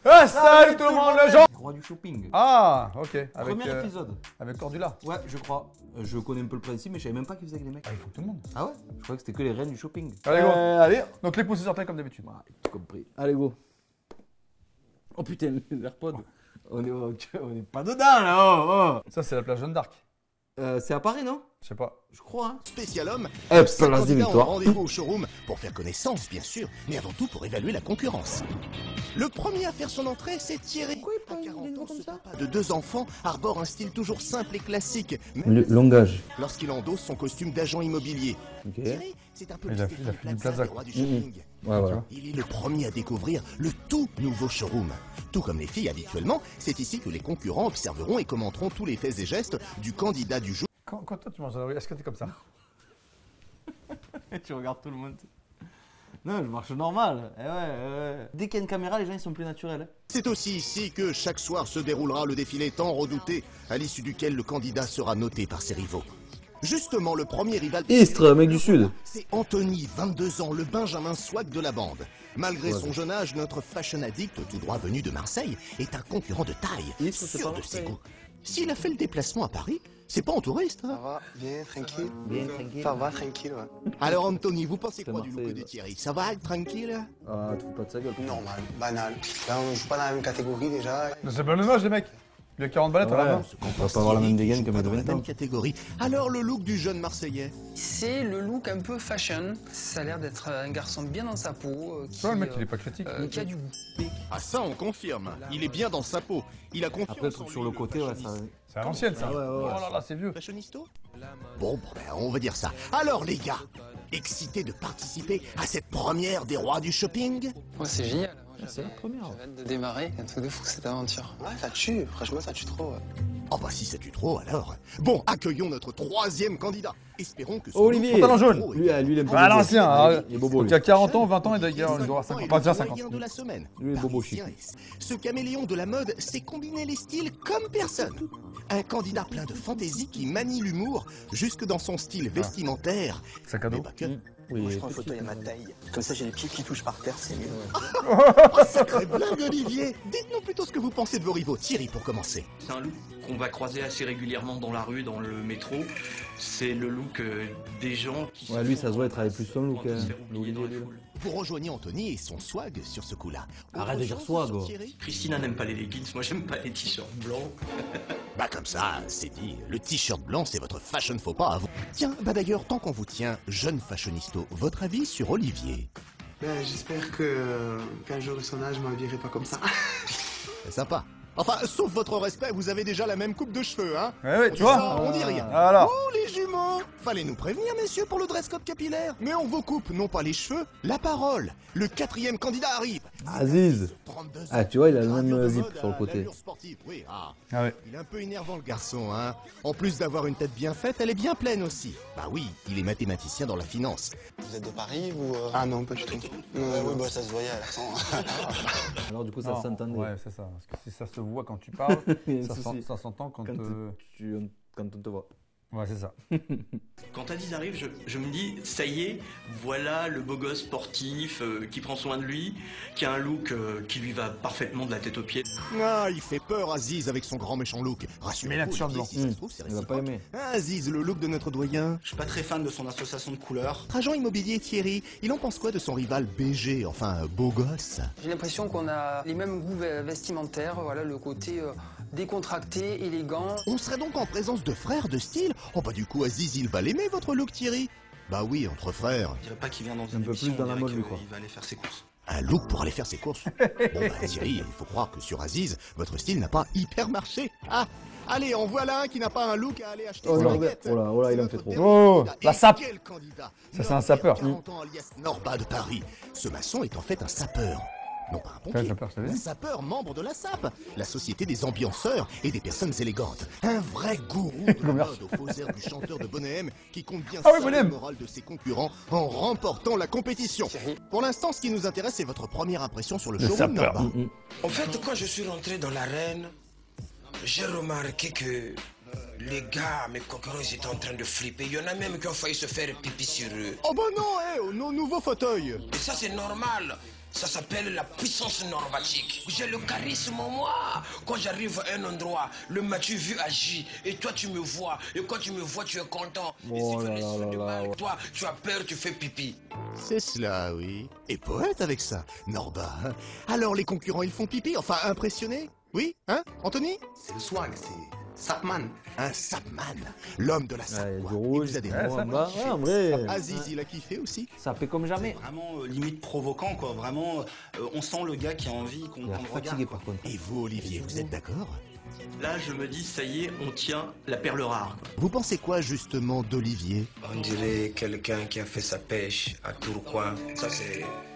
Ah, salut tout le monde, le genre. Roi du shopping. Ah, ok. Avec, Premier épisode. Avec Cordula. Ouais, je crois. Je connais un peu le principe, mais je savais même pas qu'ils faisaient avec les mecs. Ah, il faut que tout le monde. Ah ouais? Je croyais que c'était que les reines du shopping. Allez, go. Allez. Donc les pouces sortent comme d'habitude. Voilà, tout compris. Allez, go. Oh putain, l'AirPod. On est pas dedans là. Ça, c'est la plage Jeanne d'Arc. C'est à Paris, non? Je sais pas. Je crois. Hein. Spécial homme, Hop, ces place des candidats ont victoires. rendez-vous au showroom pour faire connaissance, bien sûr, mais avant tout pour évaluer la concurrence. Le premier à faire son entrée, c'est Thierry. Pourquoi il À prend 40 des ans, noms comme ce ça papa de 2 enfants arbore un style toujours simple et classique, même Le langage. lorsqu'il endosse son costume d'agent immobilier. Ok. Thierry, c'est un peu Il a le fait Stéphane du Plaza Plaza, des rois quoi. du shopping. Ouais, voilà. Il est le premier à découvrir le tout nouveau showroom. Tout comme les filles habituellement, c'est ici que les concurrents observeront et commenteront tous les faits et gestes du candidat du jour. Quand toi tu manges dans la rue, est-ce que t'es comme ça? Tu regardes tout le monde. Non, je marche normal. Dès qu'il y a une caméra, les gens ils sont plus naturels. Hein. C'est aussi ici que chaque soir se déroulera le défilé tant redouté, à l'issue duquel le candidat sera noté par ses rivaux. Justement, le premier rival... Istres, mec du Sud. C'est Anthony, 22 ans, le Benjamin Swag de la bande. Malgré son jeune âge, notre fashion addict, tout droit venu de Marseille, est un concurrent de taille, Istres, c'est sûr pas de ses Marseille. goûts. S'il a fait le déplacement à Paris, c'est pas en touriste. Hein. Ça va, bien, tranquille. Bien tranquille. Ça va, tranquille, ouais. Alors Anthony, vous pensez C'est quoi du look Marseille, de là. Thierry? Ça va, tranquille? Ah, tu fous pas de sa gueule. Normal, banal. Là, on joue pas dans la même catégorie déjà. Mais c'est pas le même âge, les mecs. Il a 40 balais, à la main. On va pas avoir la même dégaine que pas mes dans la 20 même ans. catégorie. Alors le look du jeune Marseillais? C'est le look un peu fashion. Ça a l'air d'être un garçon bien dans sa peau, Tu vois, le mec, il est pas critique. qui a du goût. Ah ça, on confirme. Il est bien dans sa peau. Il a confiance Après, le en truc lui, sur le côté, ouais, ça. C'est à l'ancienne, ça. Ah ouais. Oh là là, c'est vieux. Fashionisto? Bon, ben, on va dire ça. Alors les gars, excités de participer à cette première des rois du shopping? Ouais, c'est génial. C'est la première. J'ai hâte de démarrer. Un truc de fou cette aventure. Ouais, ça tue, franchement, ça tue trop. Ouais. Oh bah si ça tue trop alors. Bon, accueillons notre troisième candidat. Espérons que... son Olivier. look Pantalon est jaune. trop Lui, il aime pas Ah, les l'ancien. gosses. hein. Il est bobo, Donc lui. il a 40 ans, 20 ans, et d'ailleurs, il doit avoir 50. est On va dire le 50. doyen de la semaine. Lui, le bobo Parisien, ce caméléon de la mode sait combiner les styles comme personne. Un candidat plein de fantaisie qui manie l'humour jusque dans son style vestimentaire. Sac à Mais dos. pas que. Oui, Moi, je prends en photo, il y a ma taille. Comme ça, j'ai les pieds qui touchent par terre, c'est mieux. Oh, sacré blague, Olivier. Dites-nous plutôt ce que vous pensez de vos rivaux. Thierry, pour commencer. C'est un look qu'on va croiser assez régulièrement dans la rue, dans le métro. C'est le look des gens qui Ouais, lui, ça se voit, il travaille plus son look. se hein. faire oublier dans la L'Olivier, lui. foule. Vous rejoignez Anthony et son swag sur ce coup-là. Arrête Autre de dire chose swag, sur oh. Thierry? Christina n'aime pas les leggings, moi j'aime pas les t-shirts blancs. Bah comme ça, c'est dit. Le t-shirt blanc, c'est votre fashion faux pas à vous. Tiens, bah d'ailleurs, tant qu'on vous tient, jeune fashionisto, votre avis sur Olivier? Ben, j'espère qu'un jour, son âge, je m'habillerai pas comme ça. C'est sympa. Enfin, sauf votre respect, vous avez déjà la même coupe de cheveux, hein? Ouais, On tu dit vois. ça, on dit rien. Voilà. Oh, les jumeaux! Fallait nous prévenir, messieurs, pour le dress code capillaire. Mais on vous coupe, non pas les cheveux, la parole. Le quatrième candidat arrive. Aziz. 32 ans. Ah, tu vois, il a le Gravure même de zip mode sur le à côté. l'allure sportive, oui, ah. Ah ouais. Il est un peu énervant, le garçon, hein. En plus d'avoir une tête bien faite, elle est bien pleine aussi. Bah oui, il est mathématicien dans la finance. Vous êtes de Paris ou... Ah non, pas du tout. Oui, bah ça se voyait à l'accent. Alors, du coup, ça Non, s'entendait. Ouais, c'est ça. Parce que si ça se voit quand tu parles, Il y a un ça souci. ça s'entend quand. Quand, quand on te voit. Ouais, c'est ça. Quand Aziz arrive, je me dis, ça y est, voilà le beau gosse sportif qui prend soin de lui, qui a un look qui lui va parfaitement de la tête aux pieds. Ah, il fait peur, Aziz, avec son grand méchant look. Rassurez-vous, Mais il a un t-shirt Olivier, blanc. si ça se trouve, c'est Il va pas réciproque. aimer. Ah, Aziz, le look de notre doyen. Je suis pas très fan de son association de couleurs. Notre agent immobilier Thierry, il en pense quoi de son rival BG, enfin beau gosse? J'ai l'impression qu'on a les mêmes goûts vestimentaires. Voilà, le côté décontracté, élégant. On serait donc en présence de frères de style? Oh bah du coup, Aziz, il va l'aimer, votre look Thierry? Bah oui, entre frères. Je dirais pas qu'il vient dans Un une peu émission, plus dans on la dirait mode, lui, quoi. qu'il va aller faire ses courses. Un look pour aller faire ses courses. Bon bah Thierry, il faut croire que sur Aziz, votre style n'a pas hyper marché. Ah, allez, en voilà un qui n'a pas un look à aller acheter Oh ses là, baguettes. oh là, il C'est en fait notre trop. dernier Oh, candidat. la Et sape. quel candidat? Ça, c'est un sapeur. 40 ans, alias Norba de Paris. Ce maçon est en fait un sapeur. Non pas un Quel pompier. sapeur, je t'avais Un dit. sapeur membre de la SAP, la société des ambianceurs et des personnes élégantes. Un vrai gourou de la Commerce. mode au faux air du chanteur de Bonnet qui compte bien Ah oui, saper Bonnet. le moral de ses concurrents en remportant la compétition. Thierry. Pour l'instant, ce qui nous intéresse, c'est votre première impression sur le Le showroom, sapeur. Norba. En fait, quand je suis rentré dans l'arène, j'ai remarqué que les gars, mes concurrents, ils étaient en train de flipper. Il y en a même qui ont failli se faire pipi sur eux. Oh bah non, nos nouveaux fauteuils. Et ça, c'est normal. Ça s'appelle la puissance normatique. J'ai le charisme, moi. Quand j'arrive à un endroit, le Mathieu vu agit. Et toi, tu me vois. Et quand tu me vois, tu es content. Et si tu laisses du mal, toi, tu as peur, tu fais pipi. C'est cela, oui. Et poète avec ça, Norba. Hein. Alors les concurrents, ils font pipi, enfin impressionnés. Oui, hein, Anthony? C'est le swag, c'est Sapman. Un sapman, l'homme de la sape. Ouais, du quoi. rouge, Il vous a des ouais, mots. ça Bah, ouais, en vrai. Aziz, il a kiffé aussi. Ça fait comme jamais. Vraiment limite provoquant, quoi. Vraiment, on sent le gars qui a envie qu'on Il a le fatigué regarde. par contre. Et vous, Olivier, vous êtes d'accord? Là, je me dis, ça y est, on tient la perle rare. Quoi. Vous pensez quoi justement d'Olivier? On dirait quelqu'un qui a fait sa pêche à Tourcoing. Ça,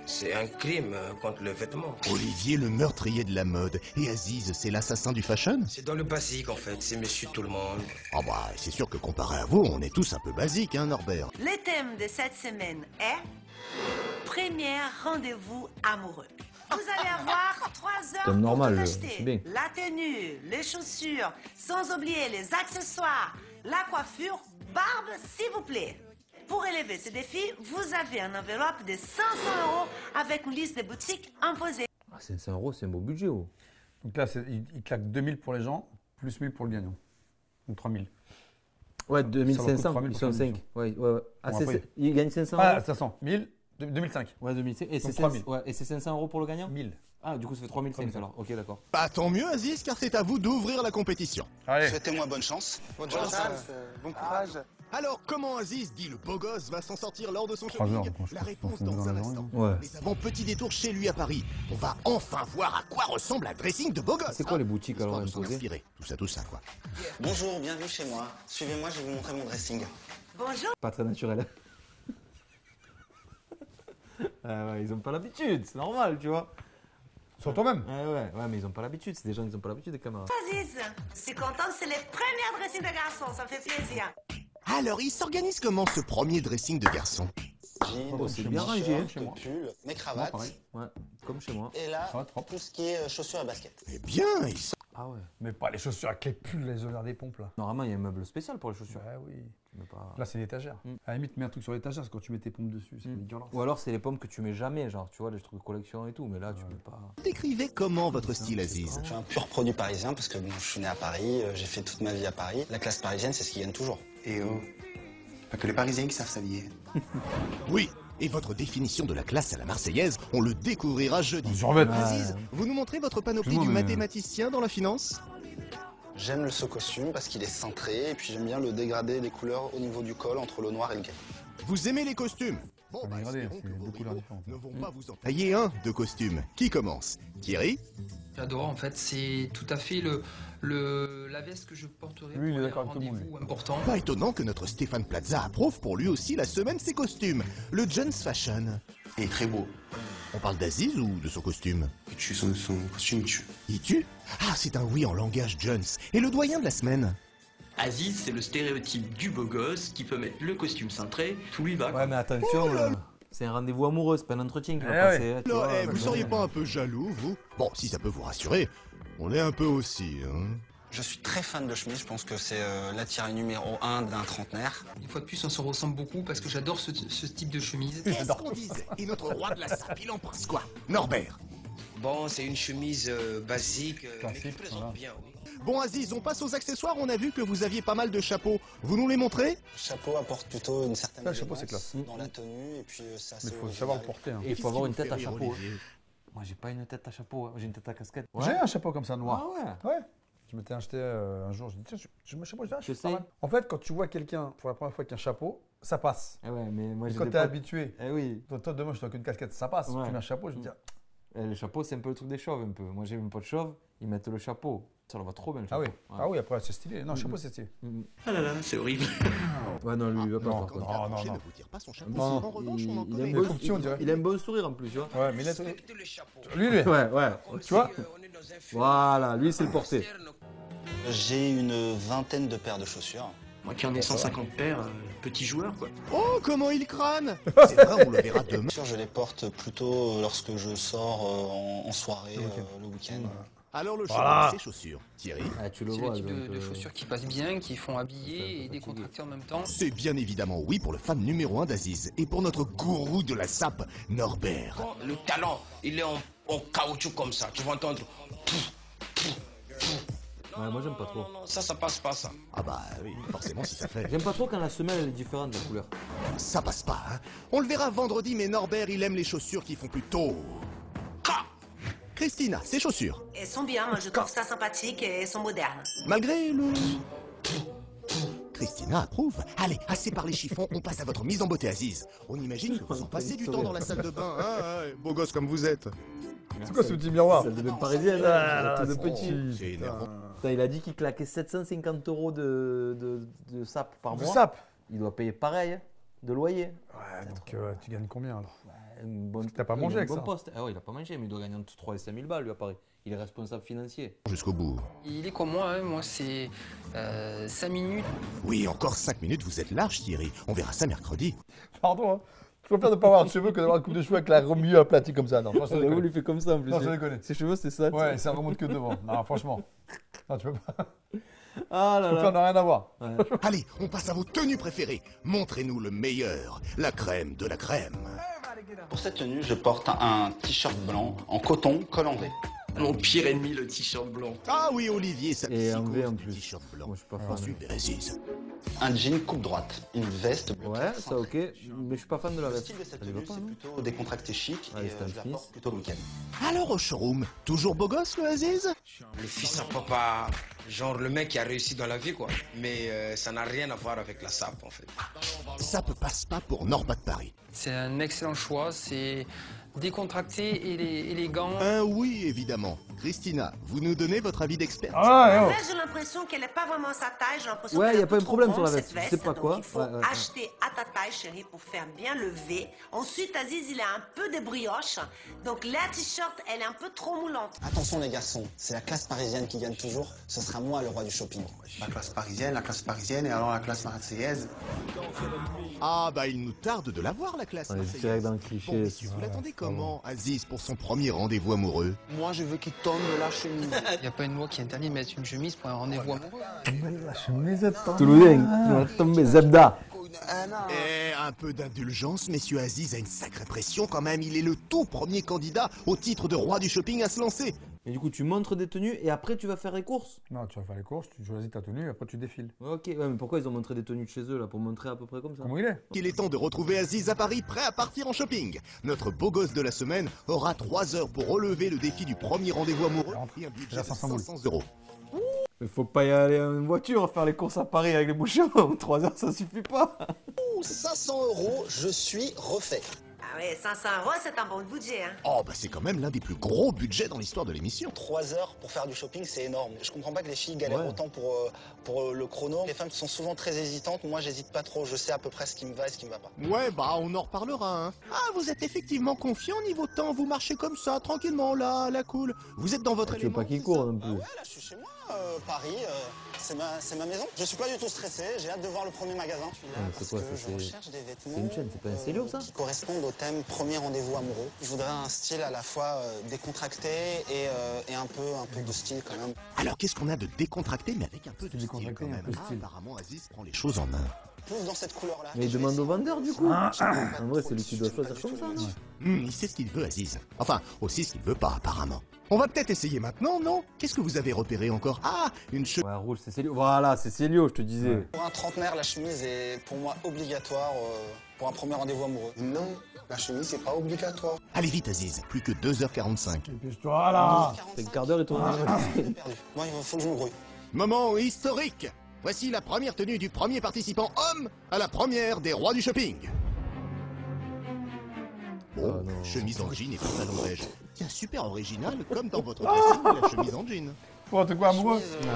c'est un crime contre le vêtement. Olivier, le meurtrier de la mode. Et Aziz, c'est l'assassin du fashion? C'est dans le basique, en fait. C'est monsieur tout le monde. Ah bah, c'est sûr que comparé à vous, on est tous un peu basiques, hein, Norbert? Le thème de cette semaine est premier rendez-vous amoureux. Vous allez avoir 3 heures Comme pour normal, tout c'est acheter. bien. La tenue, les chaussures, sans oublier les accessoires, la coiffure, barbe, s'il vous plaît. Pour relever ce défi, vous avez une enveloppe de 500 € avec une liste de boutiques imposée. Ah, 500 €, c'est un beau budget. Oh. Donc là, il claque 2000 pour les gens, plus 1000 pour le gagnant. Donc 3000. Ouais, Ça va 2500, coûter 3000 ils pour sont faire 5. Ouais, ouais, ouais. Ah, Bon, c'est- après- il gagne 500 Ah, €. 500. 1000, 2005. Ouais, 2005. Et Donc c'est 3000. 500, ouais, et c'est 500 € pour le gagnant. 1000. Ah, du coup, ça fait 3500 3500. alors. Ok, d'accord. Bah tant mieux, Aziz, car c'est à vous d'ouvrir la compétition. Allez. Souhaitez-moi bonne chance. Bonne chance. Bon courage. Alors, comment Aziz, dit le beau gosse, va s'en sortir lors de son 3 heures, shopping? donc je La pense réponse qu'on dans est un dans instant. la Ouais. Mais avant, petit détour chez lui à Paris. On va enfin voir à quoi ressemble un dressing de beau gosse. C'est quoi hein, les boutiques histoire alors de s'en imposées? inspirer. Tout ça, quoi. Bonjour, bienvenue chez moi. Suivez-moi, je vais vous montrer mon dressing. Bonjour. Pas très naturel. Ah ouais, ils ont pas l'habitude, c'est normal, tu vois. Sur toi-même. Ouais, mais ils ont pas l'habitude, c'est des gens qui ont pas l'habitude des caméras. Aziz, je suis contente, c'est le premier dressing de garçon, ça me fait plaisir. Alors, il s'organise comment ce premier dressing de garçon? Jean, Oh, c'est chez bien moi, rangé, chez moi. pull, mes Moi, cravates. pareil. Ouais, comme chez moi. Et là, Ça va, propre. tout ce qui est chaussures et baskets. Eh bien, il sort. Ah ouais. Mais pas les chaussures avec les pulls, les horaires des pompes là. Normalement, il y a un meuble spécial pour les chaussures. Ouais, oui. Tu mets pas... Là, c'est l'étagère. À la limite, mets un truc sur l'étagère, parce que quand tu mets tes pompes dessus, c'est dégueulasse. Ou alors, c'est les pommes que tu mets jamais, genre, tu vois, les trucs de collection et tout, mais là, tu peux pas. Décrivez comment votre style, Aziz? Je suis un pur produit parisien parce que bon, je suis né à Paris, j'ai fait toute ma vie à Paris. La classe parisienne, c'est ce qui gagne toujours. Et oh, pas que les Parisiens qui savent s'habiller. Oui. Et votre définition de la classe à la Marseillaise, on le découvrira jeudi. Survêt. Aziz, vous nous montrez votre panoplie du Excuse-moi, mais- mathématicien dans la finance? J'aime ce costume parce qu'il est cintré et puis j'aime bien le dégradé des couleurs au niveau du col entre le noir et le gris. Vous aimez les costumes? Bon, Pas dégradé, espérons c'est que vos deux couleurs rivaux différentes. ne vont pas vous en tailler un de costumes. Qui commence? Thierry? J'adore, en fait, c'est tout à fait la veste que je porterai Lui, il est pour les d'accord avec tout le monde, rendez-vous importants. Pas étonnant que notre Stéphane Plaza approuve pour lui aussi la semaine ses costumes. Le Jones Fashion. Et très beau. On parle d'Aziz ou de son costume? Il tue son costume, il tue. Il tue? Ah, c'est un oui en langage Jones. Et le doyen de la semaine? Aziz, c'est le stéréotype du beau gosse qui peut mettre le costume cintré, tout lui va. quoi. Ouais, mais attention, c'est un rendez-vous amoureux, c'est pas un entretien qui va Eh passer. Tu Là, vois, vous seriez pas un peu jaloux, vous? Bon, si ça peut vous rassurer, on est un peu aussi, hein. Je suis très fan de chemise, je pense que c'est l'attirail numéro 1 d'un trentenaire. Une fois de plus, on se ressemble beaucoup parce que j'adore ce type de chemise. Qu'est-ce qu'on disait? Et notre roi de la sape, il en pense quoi? Norbert? Bon, c'est une chemise basique, mais qui Classique, présente voilà. bien, oui. Bon, Aziz, on passe aux accessoires. On a vu que vous aviez pas mal de chapeaux. Vous nous les montrez? Le chapeau apporte plutôt une certaine Ouais, le chapeau, c'est élégance classe. dans la tenue et puis ça Mais se il faut savoir le porter. Hein. Et il faut avoir une tête à Qu'est-ce qui vous chapeau. fait rire, Olivier? Moi, j'ai pas une tête à chapeau, hein. J'ai une tête à casquette. J'ai un chapeau comme ça noir. Ah ouais. Ouais. Je m'étais acheté un jour, je me dis tiens, je mets un chapeau, je dis, ah, Je c'est pas sais. mal. En fait, quand tu vois quelqu'un pour la première fois avec un chapeau, ça passe. Eh ouais, mais moi, Et j'ai quand des t'es potes- habitué, Eh oui. toi demain je suis avec une casquette, ça passe. Ouais. Tu mets un chapeau, je me dis Le chapeau, c'est un peu le truc des chauves, un peu. Moi, j'ai mes potes chauves, ils mettent le chapeau. Ça leur va trop bien, le ah chapeau. oui, Ouais. ah oui, après c'est stylé. Non, le chapeau c'est stylé. Ah là là, c'est horrible. Ouais, non, lui, il va pas, non, par contre. non, Approchez, non. ne vous tire pas son chapeau. Non, En non. revanche, on en Il a connaît. un Mais bon- faut que tu, on dirait. il a un bon sourire en plus, tu vois. Ouais, mais là, Respectez le chapeau. lui, Ouais, ouais. tu vois On est dans un film Voilà, lui, c'est le porté. J'ai une vingtaine de paires de chaussures. Moi qui en ai 150 paires, petit joueur quoi. Oh, comment il crâne! C'est vrai, on le verra demain. Je les porte plutôt lorsque je sors en soirée le week-end. Alors le choix Voilà. de ses chaussures, Thierry. Ah, tu le C'est vois. le type donc, de chaussures qui passent bien, qui font habiller et décontracter en même temps. C'est bien évidemment oui pour le fan numéro 1 d'Aziz et pour notre gourou de la sape, Norbert. Le talon, il est en caoutchouc comme ça. Tu vas entendre. Ouais, moi j'aime pas trop. Non, ça passe pas, ça. Ah bah oui, forcément si ça fait. J'aime pas trop quand la semelle elle est différente de la couleur. Ça passe pas, hein. On le verra vendredi, mais Norbert, il aime les chaussures qui font plutôt... Christina, ses chaussures. Elles sont bien, moi je trouve ça sympathique et elles sont modernes. Malgré le... Christina approuve. Allez, assez parlé chiffon, on passe à votre mise en beauté, Aziz. On imagine que vous en passez du temps dans la salle de bain, hein, beau gosse comme vous êtes. C'est quoi ce petit miroir? Celle de même parisienne, Ah, tout de c'est petit. C'est énervant. Putain, il a dit qu'il claquait 750 € de sap par Du mois. sap. Il doit payer pareil de loyer. Ouais, donc tu gagnes combien alors? Une bonne... T'as pas mangé il a avec un bon ça. poste. Ah ouais, il a pas mangé, mais il doit gagner entre 3 et 5 000 balles, lui, à Paris. Il est responsable financier. Jusqu'au bout. Il est comme moi, hein. Moi c'est 5 minutes. Oui, encore 5 minutes, vous êtes large, Thierry. On verra ça mercredi. Pardon, hein. Je préfère ne pas avoir de cheveux que d'avoir une coupe de cheveux avec la milieu aplati comme ça. Non, franchement, Vous lui fait comme ça en plus. Non, je déconne. Ses cheveux, c'est ça. Ouais, ça remonte que devant. Non, franchement. Non, tu peux pas. Ah là Tu peux faire là. n'a rien à voir. Allez, on passe à vos tenues préférées. Montrez-nous le meilleur, la crème de la crème. Pour cette tenue, je porte un t-shirt blanc en coton, col en V. Mon pire ennemi, le t-shirt blanc. Ah oui, Olivier, ça Et en V psychose en du plus. t-shirt blanc. Moi, je suis pas fan. Ensuite, Aziz. Un jean coupe droite, une veste bleu Ouais, clair ça cintrée. ok. Mais je suis pas fan de la Le veste. style de cette Ça lui va tenue, pas, c'est non? plutôt décontracté chic Allez, et Stan je la Smith. porte plutôt le week-end. Alors au showroom, toujours beau gosse le Aziz? Le fils à papa, genre le mec qui a réussi dans la vie, quoi. Mais ça n'a rien à voir avec la sape, en fait. Ça ne passe pas pour Norbat de Paris. C'est un excellent choix, c'est décontracté et élégant. Oui, évidemment. Christina, vous nous donnez votre avis d'expert? Ah, En ouais, fait, j'ai l'impression qu'elle n'est pas vraiment sa taille. J'ai l'impression Ouais, qu'elle y a un pas peu un problème trop sur la grande, veste. cette Je sais pas donc quoi. il faut Ouais, ouais. acheter à ta taille, chérie, pour faire bien le V. Ensuite, Aziz, il a un peu de brioche. Donc la t-shirt, elle est un peu trop moulante. Attention les garçons, c'est la classe parisienne qui gagne toujours. Ce sera moi le roi du shopping. La classe parisienne et alors la classe marseillaise. Ah bah il nous tarde de la voir la classe. On est marseillaise. direct dans le Bon, cliché. messieurs, vous l'attendez comment, Aziz, pour son premier rendez-vous amoureux? Moi je veux qu'il tombe de la chemise. Il n'y a pas une loi qui interdit de mettre une chemise pour un rendez-vous amoureux. La chemise est en... Toulousain, tu vas tomber Zebda. Un peu d'indulgence, messieurs. Aziz a une sacrée pression quand même. Il est le tout premier candidat au titre de roi du shopping à se lancer. Et du coup, tu montres des tenues et après tu vas faire les courses. Non, tu vas faire les courses, tu choisis ta tenue et après tu défiles. Ok, ouais, mais pourquoi ils ont montré des tenues de chez eux là? Pour montrer à peu près comme ça. Comment il est? Il est temps de retrouver Aziz à Paris, prêt à partir en shopping. Notre beau gosse de la semaine aura 3 heures pour relever le défi du premier rendez-vous amoureux et un budget de Déjà 500 boules. 500 €. Mais faut pas y aller en voiture, faire les courses à Paris avec les bouchons. 3 heures, ça suffit pas. 500 €, je suis refait. Ah oui, 500 €, c'est un bon budget. Hein. Oh bah c'est quand même l'un des plus gros budgets dans l'histoire de l'émission. 3 heures pour faire du shopping, c'est énorme. Je comprends pas que les filles galèrent autant pour le chrono. Les femmes sont souvent très hésitantes. Moi, j'hésite pas trop. Je sais à peu près ce qui me va et ce qui me va pas. Ouais, bah on en reparlera, hein. Ah, vous êtes effectivement confiant niveau temps, vous marchez comme ça, tranquillement, là, la cool. Vous êtes dans votre Tu veux élément. pas qu'il c'est court ça non plus. Ouais, là, je suis chez moi, Paris. C'est ma maison. Je suis pas du tout stressé. J'ai hâte de voir le premier magasin. Je suis là c'est quoi, parce ça, que je c'est- recherche des vêtements. c'est une chaîne, c'est pas un Célio, ça qui correspondent au thème premier rendez-vous amoureux. Je voudrais un style à la fois décontracté et un peu de style quand même. Alors qu'est-ce qu'on a de décontracté, mais avec un peu de style décontracté, quand un même. peu style. Apparemment, Aziz prend les choses en main. Plus dans cette couleur-là. Mais il Je vais demande au essayer. vendeur du coup. En vrai, c'est lui qui doit Je suis pas choisir du comme tout ça, le non? même. Il sait ce qu'il veut, Aziz. Enfin, aussi ce qu'il veut pas, apparemment. On va peut-être essayer maintenant, non? Qu'est-ce que vous avez repéré encore? Ah, une chemise. Ouais, rouge, c'est Célio. Voilà, c'est Célio, je te disais. Pour un trentenaire, la chemise est pour moi obligatoire pour un premier rendez-vous amoureux. Non, la chemise c'est pas obligatoire. Allez vite, Aziz, plus que 2h45. Dépêche-toi là. C'est un quart d'heure et tourne. Perdu. Moi, il faut que je me grouille. Moment historique. Voici la première tenue du premier participant homme à la première des rois du shopping. Bon, Oh non. chemise en jean et pantalon beige. Tiens, super original, comme dans votre dressing, la chemise en jean. Pour te quoi amoureux? Chemise,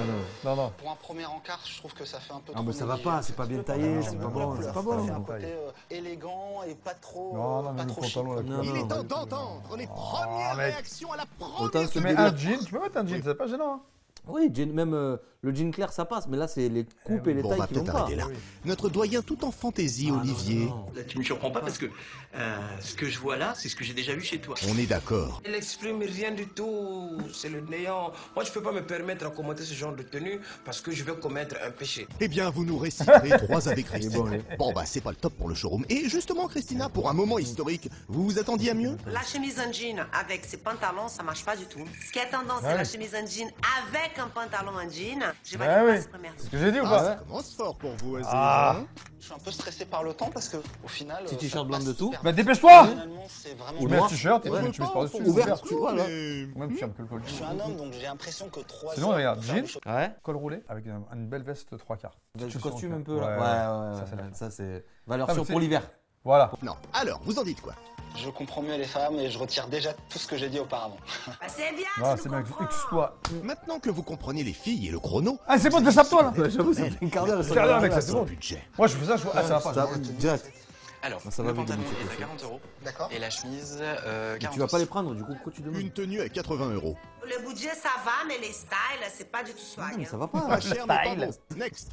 Non, non. pour un premier encart, je trouve que ça fait un peu Ah, trop mais ça va mouillé. pas, c'est pas bien taillé, c'est pas bon, c'est pas bon. C'est un côté élégant et pas trop, Non, non, pas mais le trop chic. pantalon là. Non, Il non. est temps d'entendre les premières mec. réactions à la Autant première se Tu mets délire. un jean, tu peux mettre un jean, c'est pas gênant. Hein. Oui, même le jean clair ça passe, mais là c'est les coupes et les Bon, on tailles va qui vont peut-être pas. arrêter là. Notre doyen tout en fantaisie, Olivier. Là, tu me surprends pas parce que ce que je vois là, c'est ce que j'ai déjà vu chez toi. On est d'accord. Elle exprime rien du tout, c'est le néant. Moi, je peux pas me permettre à commenter ce genre de tenue parce que je vais commettre un péché. Eh bien, vous nous réciterez 3 avec Christine. bon, allez. Bon, bah, c'est pas le top pour le showroom. Et justement, Christina, pour un moment historique, vous vous attendiez à mieux? La chemise en jean avec ses pantalons, ça marche pas du tout. Ce qui est tendance, c'est Ouais. la chemise en jean avec un pantalon en jean. Je vais Ah aller oui, voir ce premier. c'est ce que j'ai dit ou Ah, pas ça commence fort pour vous, Aziz. Ah. hein? Je suis un peu stressé par le temps parce que au final. Petit ça t-shirt blanc passe dessous. super Bah vite. dépêche-toi. Finalement, c'est vraiment. Tu mets un t-shirt et tu Ouais. mets une chemise par-dessus. Ouvert, c'est tu super. vois, là. Ou même ferme que le col. Je suis un homme donc j'ai l'impression que 3 Sinon, regarde, jean, Ouais. col roulé avec une belle veste 3/4. Tu sens costume que- un peu là. Ouais, Ouais, ça, c'est la classe. ça c'est valeur Ah, sûre mais pour c'est- l'hiver. Voilà. Non. Alors, vous en dites quoi? Je comprends mieux les femmes et je retire déjà tout ce que j'ai dit auparavant. Bah, c'est bien, Ah, tu c'est nous bien. comprends. Excuse-toi. Maintenant que vous comprenez les filles et le chrono, Ah, c'est bon, déchappe-toi là. Ouais, j'avoue, ça fait un quart d'heure. Un quart d'heure avec ça, c'est son bon. budget. Moi, je fais ça, je vois. Ah, ça va pas. Ça, je vois. direct. Alors, Ça va le vite, pantalon donc, est c'est à 40 euros D'accord. et la chemise Mais 40 tu vas pas les prendre, du coup, pourquoi tu demandes? Une tenue à 80 €. Le budget, ça va, mais les styles, c'est pas du tout swag. Non, mais hein. ça va pas. Pas cher, mais pas Style. bon. Next.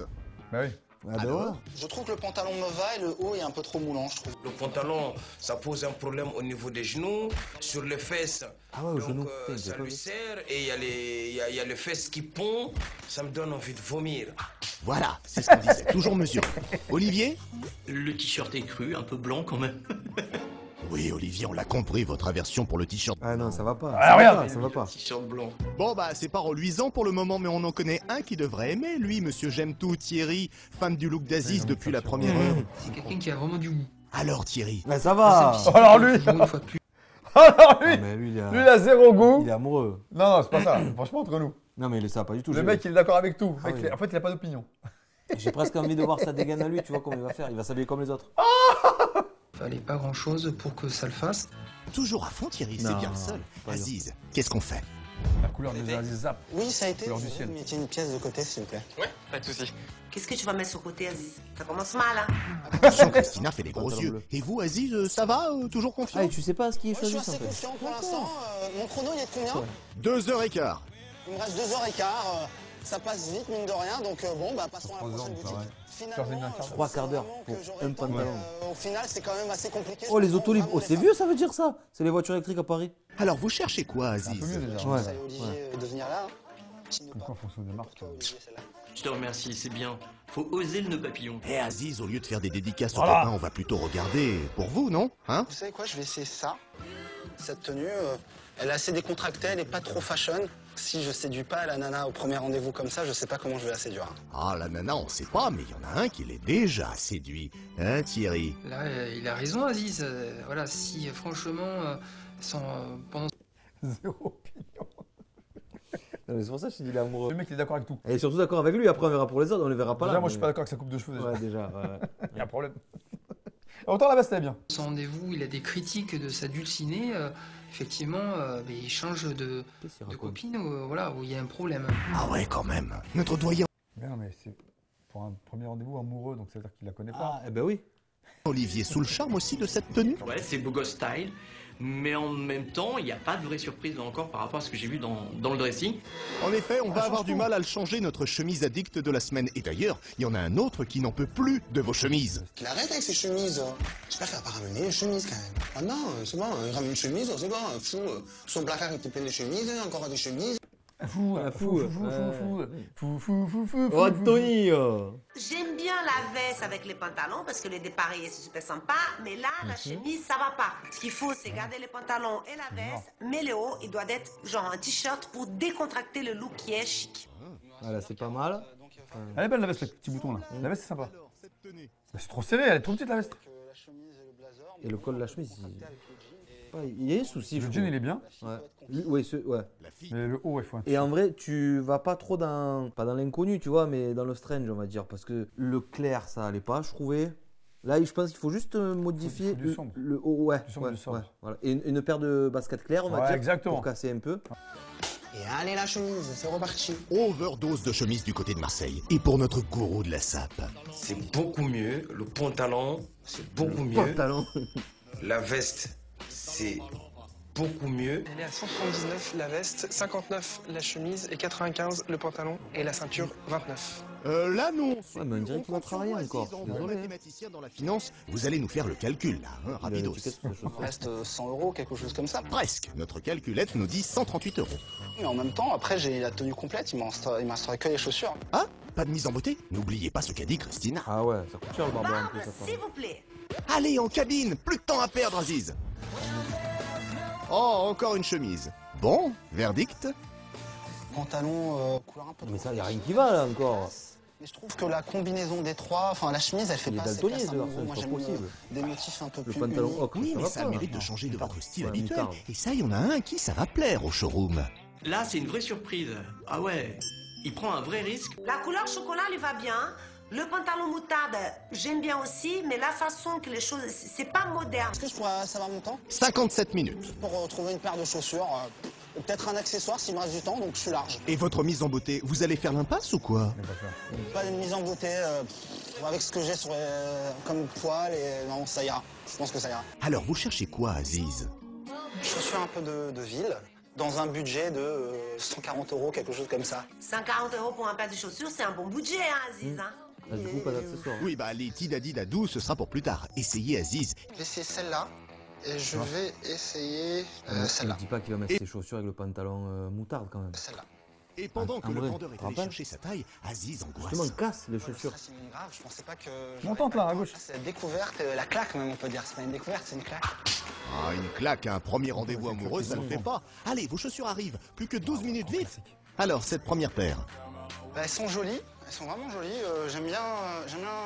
Bah oui. Ah, bah Alors voilà. Je trouve que le pantalon me va et le haut est un peu trop moulant, je trouve. Le pantalon, ça pose un problème au niveau des genoux, sur les fesses. Ah ouais, au Donc, genou. Putain, j'ai ça pas lui vu. serre et il y a les fesses qui pondent. Ça me donne envie de vomir. Voilà, c'est ce qu'on disait. Toujours mesuré. Olivier? Le t-shirt est cru, un peu blanc quand même. Oui, Olivier, on l'a compris, votre aversion pour le t-shirt. Ah non, ça va pas. Ah, Ça va regarde. pas, ça va pas. T-shirt blanc. Bon, bah, c'est pas reluisant pour le moment, mais on en connaît un qui devrait aimer, lui, monsieur J'aime tout, Thierry, fan du look d'Aziz Oui, depuis ça, la c'est première bon. heure. C'est quelqu'un qui a vraiment du goût. Alors, Thierry, Mais ça va. Oh, alors lui. Bon, une fois de plus. Alors Ah, lui. mais lui, Lui, il a zéro goût. il est amoureux. Non, non, c'est pas ça. Franchement, entre nous. Non, mais ça va pas du tout. Le mec, il est d'accord avec tout. Ah Mec, oui. En fait, il a pas d'opinion. J'ai presque envie de voir sa dégaine à lui, tu vois comment il va faire. Il va s'habiller comme les autres. Fallait pas grand chose pour que ça le fasse. toujours à fond, Thierry, c'est Non, bien le seul. pas Aziz, qu'est-ce qu'on fait? La couleur des Aziz Zap. Oui, ça a été. Couleur du ciel. Mettez une pièce de côté, s'il vous plaît. Ouais, pas de soucis. Qu'est-ce que tu vas mettre sur le côté, Aziz? Ça commence mal, hein? Attention, Christina fait des gros Pantalon yeux. bleu. Et vous, Aziz, ça va? Toujours confiant? Ah, et tu sais pas ce qu'il Moi, je suis choisit en assez fait. confiant pour l'instant. Mon chrono, il est de combien 2h15. Il me reste 2h15. Ça passe vite, mine de rien. Donc, bon, bah, passons à la 3 heures, prochaine donc, boutique. pareil. Finalement, je Trois pensais quarts d'heure vraiment pour que j'aurais un le temps, pantalon. mais, au final, c'est quand même assez compliqué. Oh, les Je autolibres. comprends Oh, c'est vraiment vieux, ça veut dire ça. C'est les voitures électriques à Paris. Alors, vous cherchez quoi, Un peu Aziz? mieux déjà. Je Ouais. pense à Olivier de venir là. S'il nous Comme quoi, en parle. fonction des marques. Toi, Olivier, celle-là. Je te remercie, c'est bien. Faut oser le nœud papillon. Eh Aziz, au lieu de faire des dédicaces aux Voilà. copains, on va plutôt regarder pour vous, non? Hein? Vous savez quoi, je vais essayer ça. Cette tenue, elle est assez décontractée, elle n'est pas trop fashion. Si je séduis pas la nana au premier rendez-vous comme ça, je sais pas comment je vais la séduire. Ah, la nana, on sait pas, mais il y en a un qui l'est déjà séduit. Hein, Thierry? Là, il a raison, Aziz. Voilà, si franchement, pendant Zéro opinion. Non, mais c'est pour ça que je te dis il est amoureux. Le mec, il est d'accord avec tout. Elle est surtout d'accord avec lui. Après, on verra pour les autres. On les verra pas Déjà, là. moi, je suis pas d'accord avec sa coupe de cheveux. Déjà. Ouais, déjà. Ouais. Il y a un problème. Autant la veste, elle est bien. son rendez-vous, il a des critiques de sa dulcinée. Effectivement, il change de Qu'est-ce qu'il raconte copine, voilà, où il y a un problème. Ah ouais, quand même. Notre doyen Mais non, mais c'est pour un premier rendez-vous amoureux, donc ça veut dire qu'il la connaît pas. Ah, eh ben oui. Olivier sous le charme aussi de cette tenue? Ouais, c'est beau gosse style, mais en même temps, il n'y a pas de vraie surprise encore par rapport à ce que j'ai vu dans le dressing. En effet, on va avoir du mal à le changer, notre chemise addict de la semaine. Et d'ailleurs, il y en a un autre qui n'en peut plus de vos chemises. Qu'il arrête avec ses chemises. J'espère qu'il va pas ramener une chemise quand même. Ah non, c'est bon, il ramène une chemise, c'est bon, fou. Son placard était plein de chemises, encore des chemises. Fou, Ah, fou, fou, fou, ouais. fou, fou, fou, fou, Oh, Anthony. J'aime bien la veste avec les pantalons parce que les dépareillés c'est super sympa, mais là la chemise ça va pas. Ce qu'il faut c'est garder les pantalons et la veste, mais le haut il doit être genre un t-shirt pour décontracter le look qui est chic. Voilà, c'est pas mal. Elle est belle la veste, le petit bouton là. La veste, c'est sympa. Alors, cette tenue. Mais c'est trop serré, elle est trop petite la veste. La chemise et le blazer. Et le col de la chemise, il y a un souci. Le jean, il est bien, Ouais. Oui, ouais. La fille. mais le haut, il faut un Et en vrai, tu vas pas trop dans. Pas dans l'inconnu, tu vois, mais dans le strange, on va dire. Parce que le clair, ça allait pas, je trouvais. Là, je pense qu'il faut juste modifier faut du sombre. le haut. Ouais, Du sombre, ouais, du sombre. ouais, voilà. Et une paire de baskets claires, on va Ouais, dire. exactement. Pour casser un peu. Et allez la chemise, c'est reparti. Overdose de chemise du côté de Marseille. Et pour notre gourou de la sape. C'est beaucoup mieux. Le pantalon, c'est beaucoup mieux. Pantalon. La veste, c'est beaucoup mieux. Elle est à 179 la veste, 59 la chemise et 95 le pantalon et la ceinture 29. Là non. Ouais, mais on dirait qu'il va travailler encore. Désolé. Mathématicien dans la finance, vous allez nous faire le calcul là, hein, rapidos. Reste 100 euros, quelque chose comme ça. Presque. Notre calculette nous dit 138 euros. Mais en même temps, après j'ai la tenue complète, il m'en resterait que les chaussures. Ah, pas de mise en beauté? N'oubliez pas ce qu'a dit Christina. Ah ouais, ça coûte cher le barbare en Barbe, plus. Ça s'il vous plaît. Allez, en cabine, plus de temps à perdre, Aziz. Oh, encore une chemise. Bon, verdict? Pantalon couleur un peu. Mais ça, y a rien qui va là encore. Mais je trouve que la combinaison des trois, enfin la chemise, elle fait Il est pas assez daltonien, classe, ce hein. garçon, Moi c'est j'aime pas possible. des motifs un peu Le plus pantalon unis. ocre, Oui, ça mais va ça pas. mérite de changer de votre style Ouais, habituel. moutarde. Et ça, il y en a un qui ça va plaire au showroom. Là, c'est une vraie surprise. Ah ouais, il prend un vrai risque. La couleur chocolat lui va bien. Le pantalon moutarde, j'aime bien aussi, mais la façon que les choses, c'est pas moderne. Est-ce que je pourrais savoir mon temps 57 minutes. pour trouver une paire de chaussures ou peut-être un accessoire s'il me reste du temps, donc je suis large. Et votre mise en beauté, vous allez faire l'impasse ou quoi? Pas de mise en beauté, avec ce que j'ai sur comme poil et non, ça ira. Je pense que ça ira. Alors, vous cherchez quoi, Aziz? Chaussures un peu de ville, dans un budget de 140 euros, quelque chose comme ça. 140 euros pour un paire de chaussures, c'est un bon budget, hein, Aziz. Hein. Ah, du coup, pas d'accessoires. Oui, bah les Tidadidadou, ce sera pour plus tard. Essayez Aziz. Je vais essayer celle-là et je vais essayer Ne celle-là. dis pas qu'il va mettre ses chaussures avec le pantalon moutarde quand même. Celle-là. Et pendant que le vrai, vendeur est tu allé rappelles chercher sa taille, Aziz angoisse. Justement, casse les chaussures. Ça, c'est une grave, je pensais pas que... Montante là, à gauche. C'est la découverte, la claque même on peut dire. C'est pas une découverte, c'est une claque. Ah, une claque, un premier rendez-vous amoureux, ça ne fait pas. Allez, vos chaussures arrivent. Plus que 12 minutes, vite. Alors, cette première paire. Bah, elles sont jolies, elles sont vraiment jolies. J'aime bien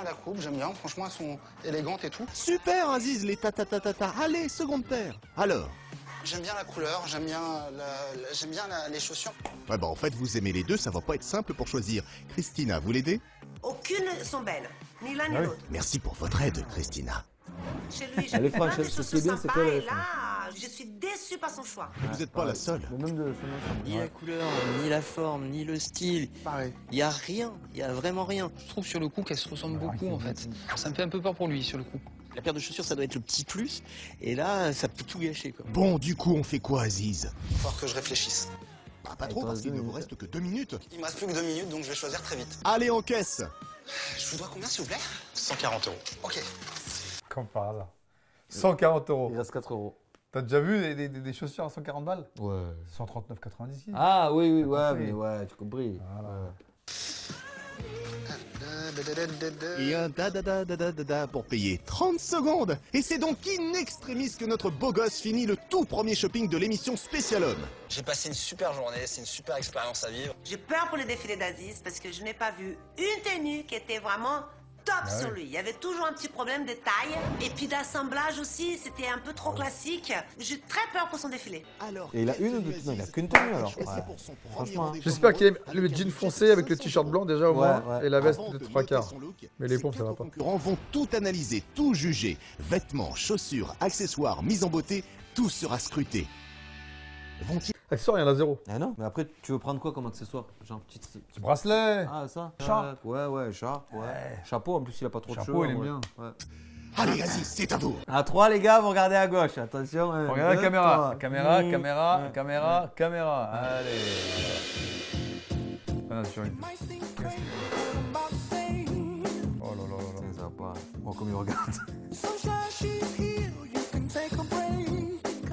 la coupe, j'aime bien. Franchement, elles sont élégantes et tout. Super, Aziz, les ta-ta-ta-ta-ta. Allez, seconde paire. Alors? J'aime bien la couleur, j'aime bien, les chaussures. Ouais, bah en fait, vous aimez les deux, ça va pas être simple pour choisir. Christina, vous l'aidez? Aucune sont belles, ni l'un ni Ah oui. l'autre. Merci pour votre aide, Christina. Chez lui, j'ai Elle est plein franche, de ce qui est chaussures bien, c'est sympas qu'elle est et là, je suis déçue par son choix. Vous n'êtes pas la seule. Le même de son enfant. Ni la couleur, ni la forme, ni le style. Pareil. Il y a rien, il y a vraiment rien. Je trouve sur le coup qu'elle se ressemble beaucoup en fait. Ça me fait un peu peur pour lui sur le coup. La paire de chaussures, ça doit être le petit plus. Et là, ça peut tout gâcher, quoi. Bon, du coup, on fait quoi, Aziz? Il va falloir que je réfléchisse. Ah, pas trop, parce qu'il ne vous reste que 2 minutes. Il me reste plus que 2 minutes, donc je vais choisir très vite. Allez, en caisse. Je vous dois combien, s'il vous plaît 140 euros. Ok. Comme par hasard. 140 euros. Il reste 4 euros. T'as déjà vu des chaussures à 140 balles? Ouais. 139,90. Ah oui, oui, ouais, compris. mais ouais, tu compris. Voilà. Ouais. Et un da pour payer 30 secondes. Et c'est donc in extremis que notre beau gosse finit le tout premier shopping de l'émission Spécial Homme. J'ai passé une super journée, c'est une super expérience à vivre. J'ai peur pour le défilé d'Aziz parce que je n'ai pas vu une tenue qui était vraiment top sur lui. Il y avait toujours un petit problème de taille. Et puis d'assemblage aussi, c'était un peu trop classique. J'ai très peur pour son défilé. Alors, Et il a une ou deux tenues, il a qu'une tenue alors. Ouais. Franchement. J'espère qu'il aime le jean foncé avec le t-shirt blanc déjà au moins Ouais. et la veste de 3 quarts. Mais les pompes, ça va pas. Les concurrents vont tout analyser, tout juger. Vêtements, chaussures, accessoires, mise en beauté, tout sera scruté. Vont-ils Accessoire, il y en a zéro. Ah non, mais après, tu veux prendre quoi comme accessoire? Genre petit. Petit bracelet. Ah, ça? Chat. Ouais, ouais, chat. Ouais. Chapeau, en plus, il a pas trop de cheveux. Chapeau, il aime ouais. bien. Ouais. Allez, vas-y, c'est à vous. À 3, les gars, vous regardez à gauche. Attention. Regardez la caméra. Caméra, Mmh. caméra, Ouais. caméra, caméra. Allez. Ah, sur une... Oh là là là là. Ça va pas. Bon, comme il regarde.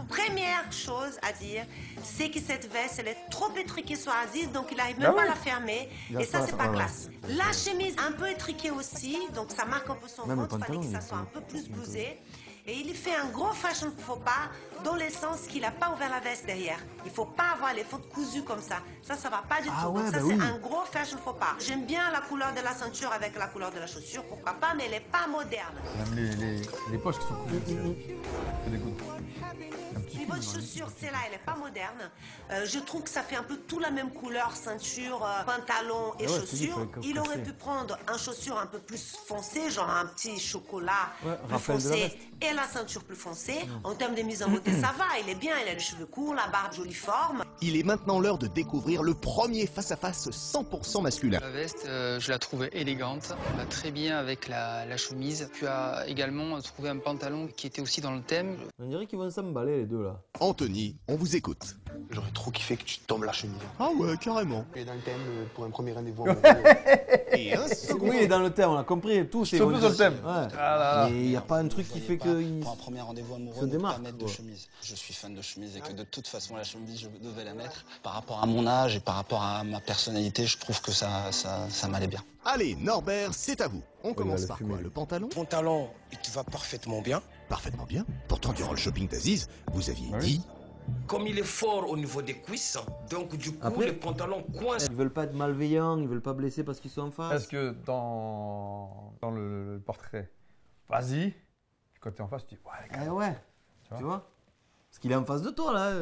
Première chose à dire, c'est que cette veste, elle est trop étriquée sur Aziz, donc il n'arrive même Ah pas oui. à la fermer. Il a Et ça, pas, c'est ça, pas ouais. classe. La chemise, un peu étriquée aussi, donc ça marque un peu son Même le ventre. Il fallait pantalon, que ça il est soit pas- un peu plus blousé. Et il fait un gros fashion faux pas dans le sens qu'il n'a pas ouvert la veste derrière. Il faut pas avoir les fautes cousues comme ça. Ça va pas du Ah tout. ouais, Donc ça, bah c'est oui. un gros fashion faux pas. J'aime bien la couleur de la ceinture avec la couleur de la chaussure, pourquoi pas, mais elle n'est pas moderne. Même les poches qui sont cousues. C'est des coudes. Un petit Niveau de film, hein. chaussure, celle-là, elle n'est pas moderne. Je trouve que ça fait un peu tout la même couleur, ceinture, pantalon et Ah ouais, je te dis, chaussures. faut Il aurait casser. pu prendre un chaussure un peu plus foncé, genre un petit chocolat Ouais, plus rappel de la foncé veste. et la ceinture plus foncée. En termes de mise en beauté, ça va, il est bien, il a les cheveux courts, la barbe, jolie forme. Il est maintenant l'heure de découvrir le premier face-à-face 100% masculin. La veste, je la trouve élégante, ça va très bien avec la chemise. Tu as également trouvé un pantalon qui était aussi dans le thème. On dirait qu'ils vont s'emballer les deux. deux là. Anthony, on vous écoute. J'aurais trop kiffé que tu tombes la chemise. Ah ouais, carrément. Et dans le thème, pour un premier rendez-vous. Et un second. Oui, il est dans le thème, on a compris. Tout c'est sur le thème. Ouais. Ah et il n'y a pas un truc qui fait que. Pour un premier rendez-vous amoureux, ne pas mettre de chemise. Je suis fan de chemise et que de toute façon, la chemise, je devais la mettre. Par rapport à mon âge et par rapport à ma personnalité, je trouve que ça m'allait bien. Allez, Norbert, c'est à vous. On commence par quoi? Le pantalon? Pantalon, il te va parfaitement bien. Parfaitement bien. Pourtant, durant le shopping d'Aziz, vous aviez dit... Comme il est fort au niveau des cuisses, donc du coup, Après, les pantalons coincent. Ils veulent pas être malveillants, ils veulent pas blesser parce qu'ils sont en face. Est-ce que dans le portrait, vas-y, quand tu es en face, tu dis ouais, ouais. Tu vois? Parce qu'il est en face de toi là.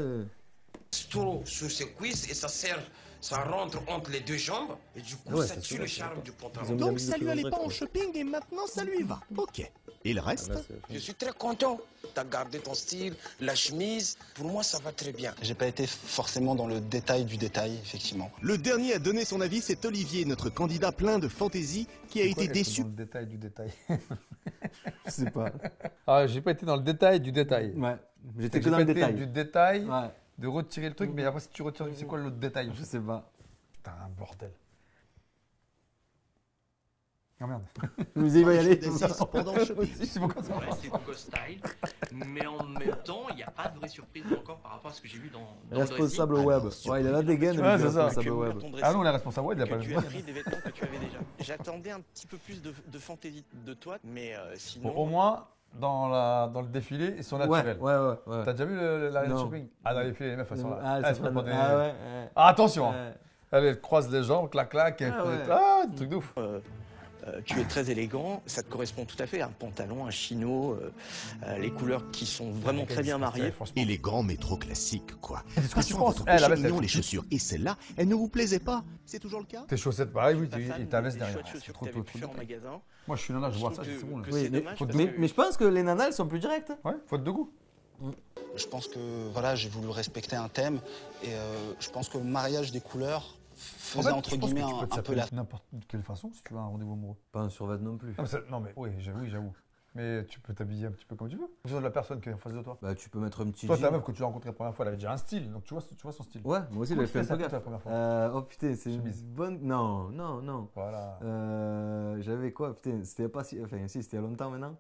Trop sur ses cuisses et ça rentre entre les deux jambes et du coup ça tue le charme du pantalon. Donc ça lui allait pas en shopping et maintenant ça lui va. Ok. Et le reste? Je suis très content. Tu as gardé ton style, la chemise. Pour moi, ça va très bien. J'ai pas été forcément dans le détail du détail, effectivement. Le dernier à donner son avis, c'est Olivier, notre candidat plein de fantaisie, qui a été déçu. Dans le détail du détail. Je sais pas. Ah, j'ai pas été dans le détail du détail. Ouais. J'étais que dans le détail. Du détail, ouais. De retirer le truc, mais après si tu retires, c'est quoi l'autre détail? Je sais pas. Putain, un bordel. Oh merde. Vous y va y aller. Pendant le shopping. C'est pourquoi ça Ouais, c'est Bogo Style, mais en même temps, il n'y a pas de vraie surprise encore par rapport à ce que j'ai vu dans responsable web. Ouais, il a la dégaine, ouais, c'est ça. Responsable web. Ah non, les responsables web, il a pas le Tu as pris des vêtements que tu avais déjà. J'attendais un petit peu plus de fantaisie de toi, mais sinon. Bon, au moins, dans le défilé, ils sont naturels. Ouais. T'as déjà vu l'arrêt de shopping? Ah, dans les défilés, les meufs, elles sont là. Ah, elles se prennent pas des... ouais. Ah, attention. Elles croisent les jambes, clac, et des trucs de ouf. Tu es très élégant, ça te correspond tout à fait. Un pantalon, un chino, les couleurs qui sont vraiment très bien mariées. Et les grands métros classiques, quoi. Qu'est-ce que tu penses? Votre péché mignon, les chaussures. Et celle-là, elle ne vous plaisait pas? C'est toujours le cas? Tes chaussettes, pareil, oui, il t'a laisse derrière. Magasin. Moi, je suis nana, je vois ça, c'est bon. Oui, mais je pense que les nanas, elles sont plus directes. Ouais, faute de goût. Je pense que voilà, j'ai voulu respecter un thème et je pense que le mariage des couleurs faisait entre guillemets un peu la... N'importe quelle façon si tu veux un rendez-vous amoureux. Pas un survêt non plus. Non mais oui, j'avoue. Mais tu peux t'habiller un petit peu comme tu veux. En fonction de la personne qui est en face de toi. Bah tu peux mettre un petit. Toi ta meuf quand tu l'as rencontrée la première fois, elle avait déjà un style, donc tu vois son style. Ouais, moi aussi j'avais fait un peu gaffe. La première fois. Oh putain, c'est une bonne. Non. Voilà. J'avais quoi? Putain, c'était pas si. Enfin si, c'était il y a longtemps maintenant.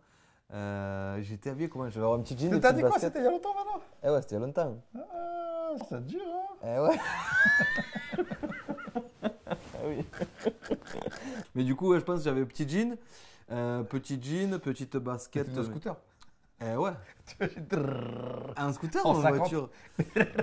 J'étais habillé comment? J'avais avoir un petit jean. T'as dit quoi? C'était il y a longtemps maintenant? Eh ouais, c'était il y a longtemps. Ça dure, hein? Eh ouais. Oui. Mais du coup, je pense que j'avais petit jean, petite basket. C'était un scooter. Ouais. Un scooter en ou une voiture?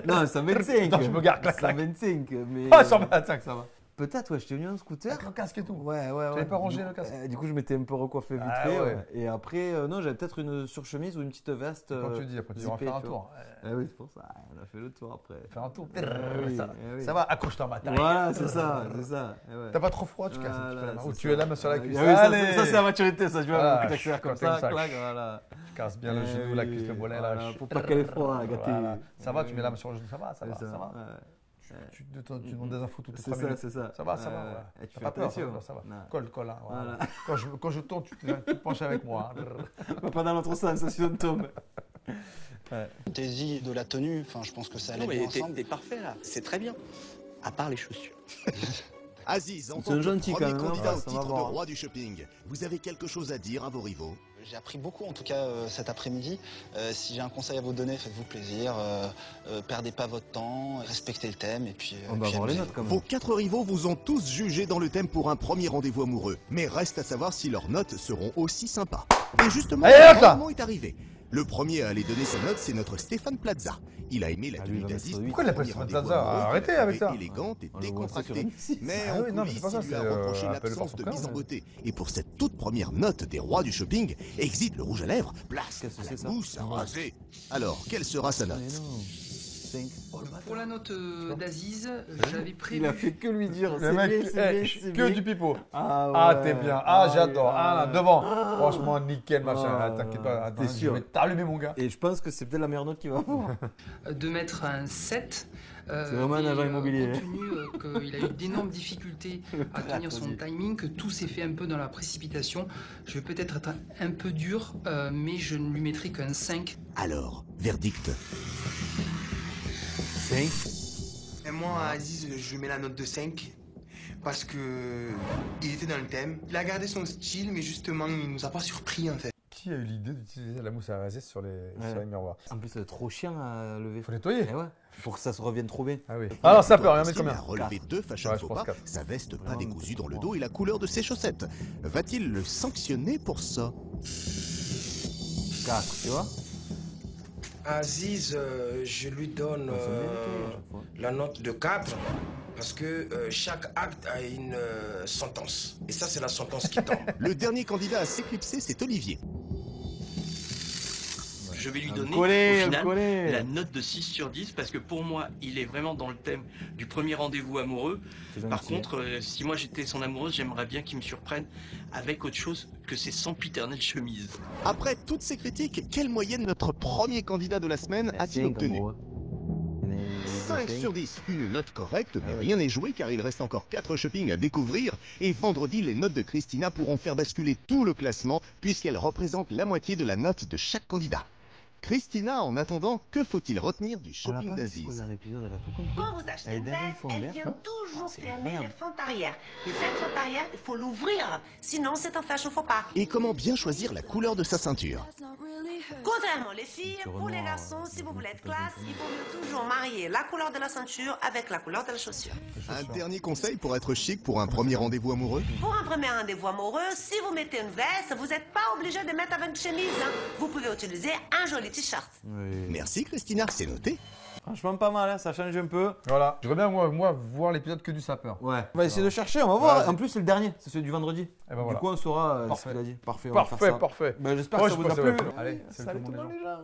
Non, 125. Non, je me gare, clac. 125, mais. Ah, 125, ça va. Peut-être, ouais, j'étais venu en scooter. Avec le casque et tout. Ouais. Tu n'avais pas rangé le casque? Du coup, je m'étais un peu recoiffé vite fait. Ouais. Et après, non, j'avais peut-être une surchemise ou une petite veste. Quand tu dis, après, tu vas faire un tour. Oui, c'est pour ça. On a fait le tour après. Faire un tour. Oui. Ça va, accroche-toi ma taille. Voilà, c'est ça. T'as pas trop froid, tu casses un petit peu la main. Ou tu es la main sur la cuisse. Allez, ça c'est la maturité, ça, tu vois. Tu faire comme ça, clac, voilà. Tu casses bien le genou, la cuisse, le mollet, là. Faut pas qu'elle ait froid, gâté. Ça va, tu mets la main sur le genou, ça va. Tu demandes des infos toutes les 3 minutes. C'est ça. Ça va. Tu fais pas peur, ça va. Colle, hein. Voilà. Quand je tourne, tu te penches avec moi. Pas dans l'autre sens, sinon on tombe. Fantaisie de la tenue, enfin, je pense que ça allait bien ensemble. T'es parfait là, c'est très bien. À part les chaussures. Aziz, en tant que premier candidat au titre de roi du shopping, vous avez quelque chose à dire à vos rivaux? J'ai appris beaucoup en tout cas cet après-midi. Si j'ai un conseil à vous donner, faites-vous plaisir, perdez pas votre temps, respectez le thème et puis... On va voir les notes quand même. Vos 4 rivaux vous ont tous jugé dans le thème pour un premier rendez-vous amoureux. Mais reste à savoir si leurs notes seront aussi sympas. Et justement, le moment est arrivé. Le premier à aller donner sa note, c'est notre Stéphane Plaza. Il a aimé la tenue d'Aziz. Pourquoi il appelle Stéphane Plaza? Arrêtez avec ça. Élégante et décontractée. Mais ah oui, non, mais c'est pas ça, lui a reproché l'absence de mise en beauté. Et pour cette toute première note des rois du shopping, exit le rouge à lèvres, place la mousse à raser. Alors, quelle sera sa note? 5. Pour la note d'Aziz, j'avais prévu... Il a fait que lui dire. Le mec, que du pipeau. Ah, t'es bien. J'adore. Là, devant. Franchement, nickel, machin. T'inquiète pas. Attends, je vais t'allumer, mon gars. Et je pense que c'est peut-être la meilleure note qu'il va avoir. De mettre un 7. C'est vraiment un agent immobilier. Compte tenu qu'il a eu d'énormes difficultés à tenir son timing, que tout s'est fait un peu dans la précipitation, je vais peut-être être un peu dur, mais je ne lui mettrai qu'un 5. Alors, verdict. 5. Et moi, à Aziz, je lui mets la note de 5. Parce que il était dans le thème. Il a gardé son style, mais justement, il nous a pas surpris en fait. Qui a eu l'idée d'utiliser la mousse à raser sur les miroirs? En plus, c'est trop chiant à lever. Faut nettoyer. Ouais. Pour que ça se revienne trop bien. Ah oui. Alors ça peut rien mettre combien? Il a relevé 2 fashion faux pas, sa veste pas décousue dans le dos et la couleur de ses chaussettes. Va-t-il le sanctionner pour ça? 4, tu vois. Aziz, je lui donne la note de 4 parce que chaque acte a une sentence. Et ça, c'est la sentence qui tombe. Le dernier candidat à s'éclipser, c'est Olivier. Je vais lui donner Collé, au final collé. la note de 6 sur 10 parce que pour moi, il est vraiment dans le thème du premier rendez-vous amoureux. Par contre, si moi j'étais son amoureuse, j'aimerais bien qu'il me surprenne avec autre chose que ses sempiternelles chemises. Après toutes ces critiques, quelle moyenne notre premier candidat de la semaine a-t-il obtenu? 5 sur 10, une note correcte, mais rien n'est joué car il reste encore 4 shoppings à découvrir et vendredi, les notes de Christina pourront faire basculer tout le classement puisqu'elles représentent la moitié de la note de chaque candidat. Christina, en attendant, que faut-il retenir du shopping d'Aziz? Quand vous achetez une veste, elle vient toujours fermer les fentes arrière. Et cette fente arrière, il faut l'ouvrir, sinon c'est un fashion faux pas. Et comment bien choisir la couleur de sa ceinture? Contrairement les filles, pour les garçons, si vous voulez être classe, il vaut mieux toujours marier la couleur de la ceinture avec la couleur de la chaussure. Un dernier conseil pour être chic pour un premier rendez-vous amoureux? Pour un premier rendez-vous amoureux, si vous mettez une veste, vous n'êtes pas obligé de mettre avec une chemise. Vous pouvez utiliser un joli t-shirt. Merci Christina, c'est noté. Franchement, pas mal, hein, ça change un peu. Voilà. Je veux bien, moi, voir l'épisode que du sapeur. Ouais. On va essayer de chercher, on va voir. En plus, c'est le dernier, c'est celui du vendredi. Et ben voilà. Du coup, on saura ce Parfait. qu'il a dit. Parfait, on va Parfait, faire ça. parfait. Ben, j'espère que ça vous a plu. Allez, salut tout le monde, les gens.